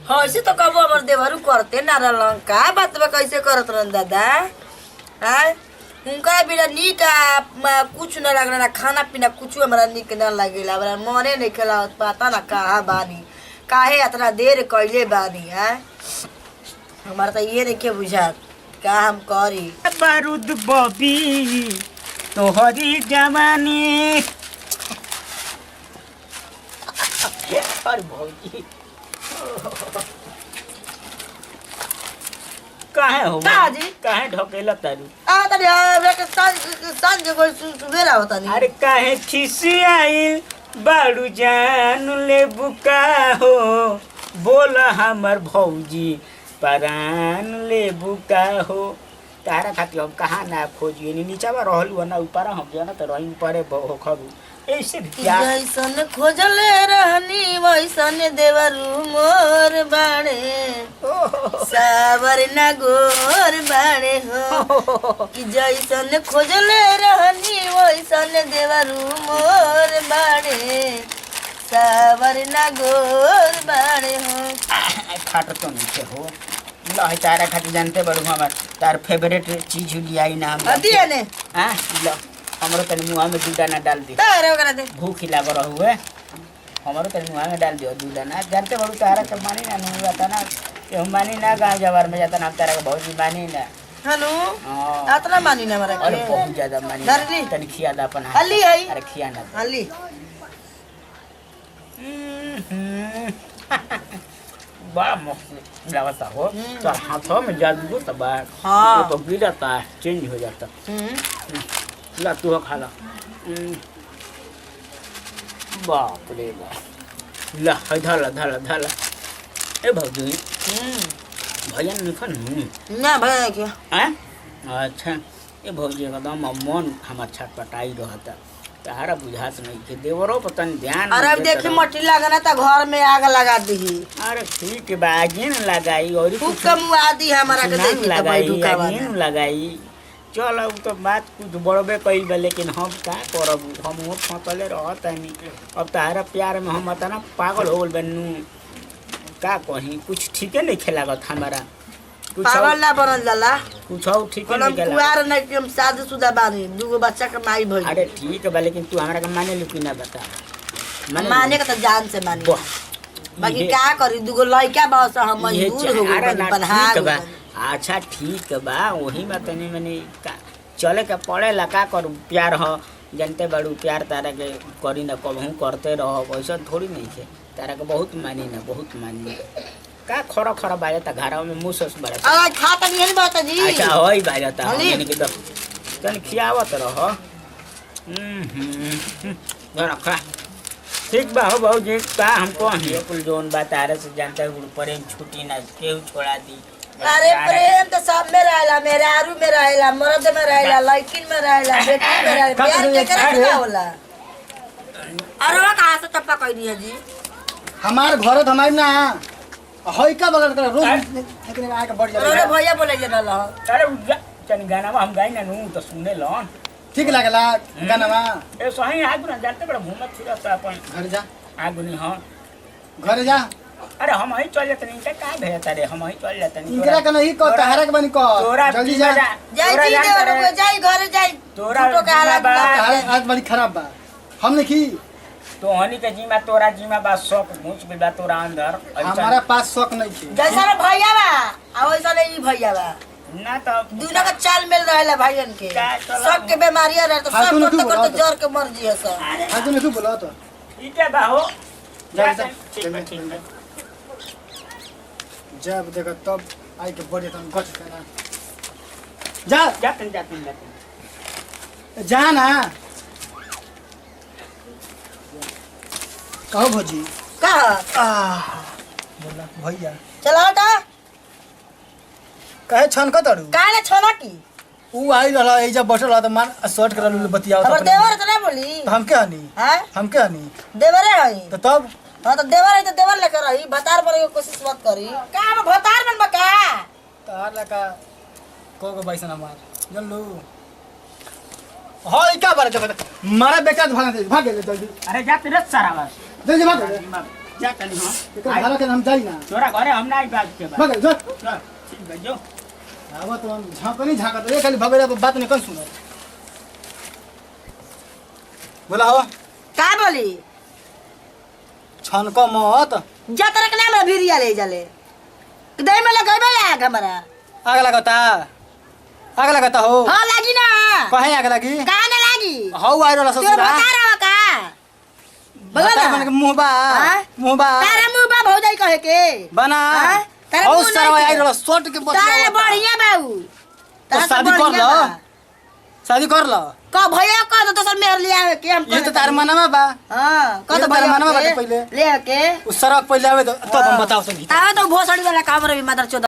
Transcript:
हाँ ऐसे तो कबो हमर देवरू करते ना रहलन का बात बा कैसे करत रहन दादा हां उनका बिना नीक कुछ न लगना ना खाना पीना कुछ हमरा नीक न लागेला हमरा मने नहीं खेला पता ना कहाँ बानी काहे इतना देर कइले बानी हैं हमारा तो ये नहीं के बुझात का हम करी बारूद बबी तोहरी जवानी अरे भौजी काहे हो का जी काहे ढकेला तारू आ तनी हमरा के सांझ को सुबेरा होता नहीं अरे काहे खिसी आई बाड़ू जान ले बुका हो बोला हमर भौजी परान ले बुका हो तारा खातिर हम कहाँ ना खोजिए नीचा में रहलू ना ऊपर हम जाना तो रही ऊपर खबू ऐसे जैसन खोजले रहनी वैसन देवरू मोर बाड़े सावर न गोर बाड़े हो कि जैसन खोजले रहनी वैसन देवरू मोर बाड़े सावर न गोर बाड़े हो खाट तो नीचे हो लो तारा खातिर जानते बड़ू हमार तार फेवरेट चीज लियाई ना हम दिया ने हां लो हमरो तनी मुंह में दूध दाना डाल दे तारे वगैरह दे भूख लग रहुए हमरो तनी मुंह में डाल दियो दूध दाना जानते बड़ू तारा के मानी ना नहीं जाता ना कि हम मानी ना गांव जवार में जाता ना तारा के बहुत मानी ना हेलो हां इतना मानी ना हमरा अरे के बहुत ज्यादा मानी डरली तनी खिया दा अपन हल्ली है अरे खिया ना हल्ली बड़ा मस्त लगता हो तो हाथों में जादू तो बार हाँ तो गिरता है चेंज हो जाता ला तू खा ला बाप रे बाप ला धला धला धला ए भौजी भैया निखन ना भैया क्या हैं अच्छा ए भौजी एकदम मन हमार छटपटाई रहता तारा बुझात नहीं के देवरो पर तन ध्यान अरे अब देखी मट्टी लगना तो घर में आग लगा दी अरे ठीक बा आगिन लगाई और खूब कमुआ दी हमारा के देखी तो भाई लगाई ढुकावा आगिन लगाई चल अब तो बात कुछ बड़बे कई बा लेकिन हम का करब हम वो फंसले रहत नहीं अब तारा प्यार में हम इतना पागल हो गल बनू का कहीं कुछ ठीके नहीं खेलागत हमारा कुछ पागल ना बनल जाला कुछ और ठीके हम नहीं खेला कुआर नहीं कि हम शादीशुदा बानी दूगो बच्चा के माई भई अरे ठीक बा लेकिन तू हमरा के माने लू कि ना बता माने का तो जान से मानी वाह बाकी क्या करी दूगो लड़का बस हम मजबूर हो अरे गए ना पन्हा ठीक बा अच्छा ठीक बा वही में तनी मनी चले के पड़ेला का करूँ प्यार हो जानते बड़ू प्यार तारा के करी ना कबहू करते रहो वैसा थोड़ी नहीं है तारा के बहुत मानी का खरा खरा बाजता घरों में मुँह से बड़ा आज खाता नहीं है बात जी अच्छा होई बाजता हली। यानी कि तनी खियावत रहो रखा ठीक बा हो भाजी का हमको ये कुल जोन बा तारे से जानते हो प्रेम छुट्टी ना केहू छोड़ा दी अरे प्रेम तो सब में रहेला मेरे आरू में रहेला मर्द में रहेला लड़किन में रहेला बेटी में रहेला प्यार के करे होला अरे वो कहां से टप्पा कह दिया जी हमार घर तो हमारे ना हई का बगल कर रोज लेकिन आके बढ़ अरे जाए भैया बोले जे ना अरे चल गाना हम गाई ना नू तो सुने लन ठीक लागला गाना ए सही आगु ना जानते बड़ा घूमत फिरत अपन घर जा आगु नहीं हां घर जा अरे हम ही चल जाते नहीं का भेजता रे हम ही चल जाते नहीं इनकरा के नहीं को तहरा के बनी को तोरा जल्दी जा जाई जी दे जाई घर जाई तोरा फोटो के हालत तहरा आज बड़ी खराब बा हम नहीं की तो हनी के जीमा तोरा जीमा बा शौक घुस गइल बा तोरा अंदर हमारा पास शौक नहीं थी जैसा रे भैया बा आ वैसा ले ई भैया बा ना तो दूना का चाल मिल रहेला भाईयन के सब के बीमारियां रहे तो सब करते करते जर के मर जिए सब आज तूने क्यों बोला तो ठीक है बा हो जा जा ठीक है जब देखो तब आई के बढ़े तन गछ ना जा जाते जा ना कहो भौजी का बोला भैया चला हटा कहे छन का तड़ू काहे छोना की ऊ आई रहला एजा बैठल रहला त मान शॉर्ट कर लू बतियाओ हमर देवर तो ना बोली तो हम के हनी हैं हम के हनी देवरे हई तो तब हां तो देवर है तो देवर लेकर रही भतार बने की कोशिश मत करी का हम भतार बन बका तार लका को बैसन हमार जल्लू हां ई का बारे जब मारा बेकार भाग दे जल्दी अरे जा तेरे सारा बस जल्दी भाग जा तनी हां एकरा घर के हम जाई ना तोरा घरे हम नहीं बात के बा भगे जो चल ठीक बा जो अब तो हम झांकनी झांकत ये खाली भगेरा बात नहीं कौन सुनो बोला हो का बोली छन को मत जतरा के नाम भिरिया ले जाले दई में लगाइबे आग हमरा आग लगता हो हां लागी ना कहे आग लगी का ना लागी हौ आइरो ला तोर ससुरा बता रहा का बोला बता ना बन के मुंहबा हाँ? मुंहबा तारा मुंह बा भौजाई कहे के बना हाँ? तारा हौ मुंह सरवा नहीं आइरो ला सोट के बतिया तारा बढ़िया बाऊ तो शादी कर लो शादी कर लो का भैया का तो सर मेहर लिया है के हम ये तो तार मनवा बा हां का ये तो तो तारा भैया मनवा के बाटे पहिले ले के उस सरक पहिले आवे तो तब हम बताओ सही तावा तो भोसड़ी वाला काम रे मादर चोद